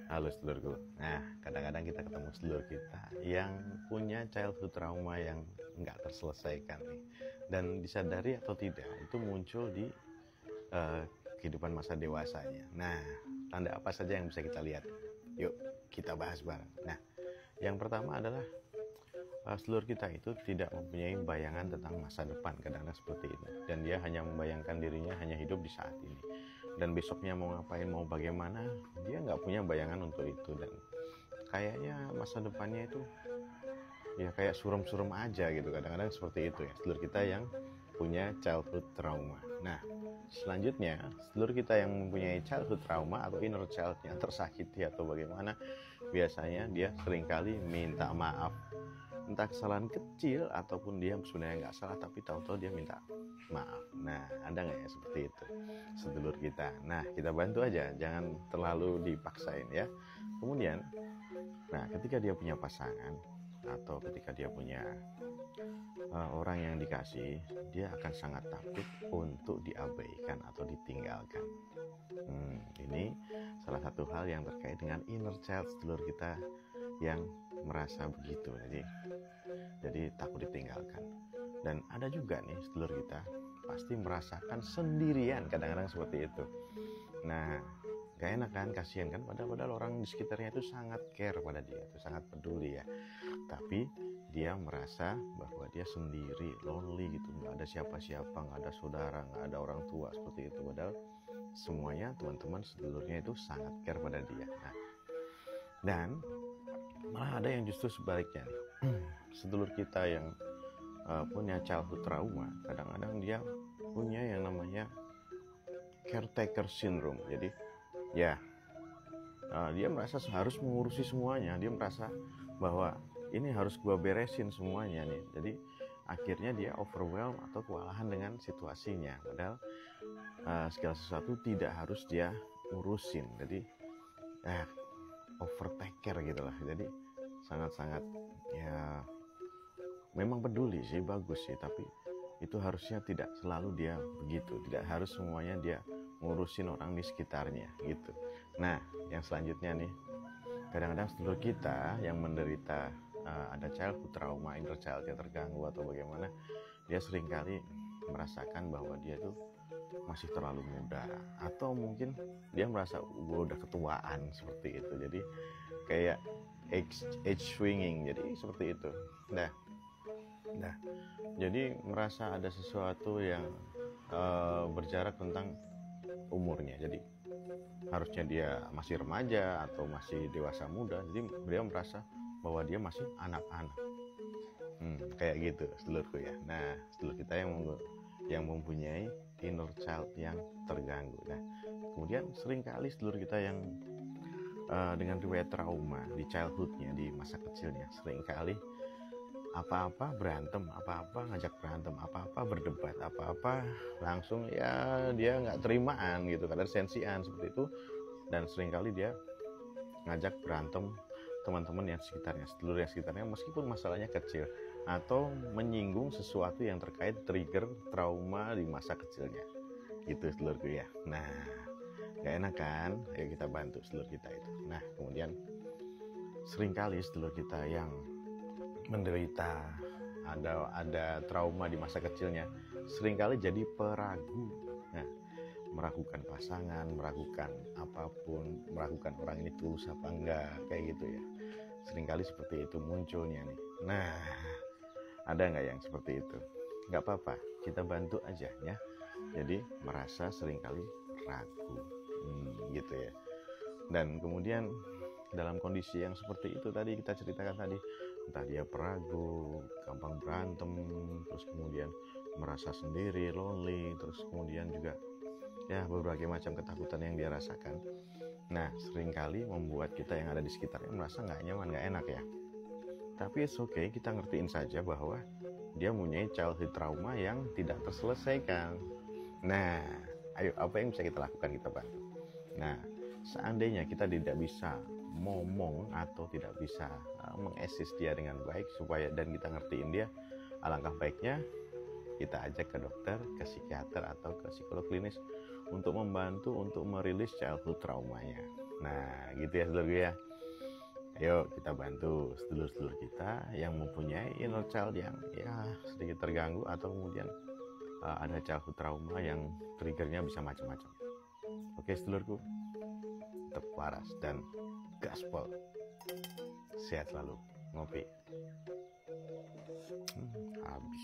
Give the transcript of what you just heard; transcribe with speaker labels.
Speaker 1: Halo sedulurku. Nah, kadang-kadang kita ketemu sedulur kita yang punya childhood trauma yang nggak terselesaikan nih. Dan disadari atau tidak, itu muncul di uh, kehidupan masa dewasanya. Nah, tanda apa saja yang bisa kita lihat? Yuk, kita bahas bareng. Nah, yang pertama adalah sedulur kita itu tidak mempunyai bayangan tentang masa depan, kadang-kadang seperti itu, dan dia hanya membayangkan dirinya hanya hidup di saat ini, dan besoknya mau ngapain, mau bagaimana, dia nggak punya bayangan untuk itu, dan kayaknya masa depannya itu ya kayak suram-suram aja gitu, kadang-kadang seperti itu ya sedulur kita yang punya childhood trauma. Nah, selanjutnya sedulur kita yang mempunyai childhood trauma atau inner child yang tersakiti atau bagaimana, biasanya dia seringkali minta maaf, entah kesalahan kecil ataupun dia sebenarnya nggak salah tapi tahu-tahu dia minta maaf. Nah, ada nggak ya seperti itu sedulur kita? Nah, kita bantu aja, jangan terlalu dipaksain ya. Kemudian, nah ketika dia punya pasangan atau ketika dia punya orang yang dikasih, dia akan sangat takut untuk diabaikan atau ditinggalkan. Ini salah satu hal yang terkait dengan inner child sedulur kita yang merasa begitu, jadi takut ditinggalkan. Dan ada juga nih sedulur kita pasti merasakan sendirian, kadang-kadang seperti itu. Nah, gak enak kan, kasihan kan, padahal orang di sekitarnya itu sangat care pada dia, itu sangat peduli ya, tapi dia merasa bahwa dia sendiri, lonely gitu, gak ada siapa-siapa, gak ada saudara, gak ada orang tua seperti itu, padahal semuanya teman-teman sedulurnya itu sangat care pada dia. Nah, dan malah ada yang justru sebaliknya nih. Sedulur kita yang punya childhood trauma, kadang-kadang dia punya yang namanya caretaker syndrome. Jadi ya dia merasa harus mengurusi semuanya, dia merasa bahwa ini harus gua beresin semuanya nih. Jadi akhirnya dia overwhelmed atau kewalahan dengan situasinya, padahal segala sesuatu tidak harus dia urusin. Jadi overtaker gitulah. Jadi sangat-sangat ya memang peduli sih, bagus sih, tapi itu harusnya tidak selalu dia begitu, tidak harus semuanya dia ngurusin orang di sekitarnya gitu. Nah, yang selanjutnya nih, kadang-kadang sedulur kita yang menderita ada childhood trauma, inner child yang terganggu atau bagaimana, dia seringkali merasakan bahwa dia tuh masih terlalu muda, atau mungkin dia merasa udah ketuaan seperti itu. Jadi kayak age swinging, jadi seperti itu. Nah, jadi merasa ada sesuatu yang berjarak tentang umurnya. Jadi harusnya dia masih remaja atau masih dewasa muda, jadi dia merasa bahwa dia masih anak-anak. Kayak gitu sedulurku ya. Nah, sedulur kita yang mempunyai inner child yang terganggu. Nah, kemudian seringkali sedulur kita yang dengan riwayat trauma di childhoodnya, di masa kecilnya, seringkali apa-apa berantem, apa-apa ngajak berantem, apa-apa berdebat, apa-apa langsung ya dia nggak terimaan gitu, kadang sensian seperti itu. Dan seringkali dia ngajak berantem teman-teman yang sekitarnya, sedulur yang sekitarnya, meskipun masalahnya kecil atau menyinggung sesuatu yang terkait trigger trauma di masa kecilnya gitu sedulurku ya. Nah, gak enak kan? Ayo kita bantu sedulur kita itu. Nah, kemudian seringkali sedulur kita yang menderita ada trauma di masa kecilnya, seringkali jadi peragu. Nah, meragukan pasangan, meragukan apapun, meragukan orang ini tulus apa enggak, kayak gitu ya. Seringkali seperti itu munculnya nih. Nah, ada nggak yang seperti itu? Nggak apa-apa, kita bantu aja ya. Jadi merasa seringkali ragu, gitu ya. Dan kemudian dalam kondisi yang seperti itu tadi kita ceritakan tadi, entah dia peragu, gampang berantem, terus kemudian merasa sendiri, lonely, terus kemudian juga ya berbagai macam ketakutan yang dia rasakan. Nah, seringkali membuat kita yang ada di sekitarnya merasa nggak nyaman, nggak enak ya. Tapi it's okay, kita ngertiin saja bahwa dia mempunyai childhood trauma yang tidak terselesaikan. Nah, ayo, apa yang bisa kita lakukan? Kita bantu. Nah, seandainya kita tidak bisa ngomong atau tidak bisa mengassist dia dengan baik supaya, dan kita ngertiin dia, alangkah baiknya kita ajak ke dokter, ke psikiater atau ke psikolog klinis untuk membantu untuk merilis childhood traumanya. Nah gitu ya sedulurku ya. Ayo kita bantu sedulur-sedulur kita yang mempunyai inner child yang ya sedikit terganggu, atau kemudian ada childhood trauma yang triggernya bisa macam-macam. Oke sedulurku, tetap waras dan gaspol. Sehat selalu. Ngopi habis.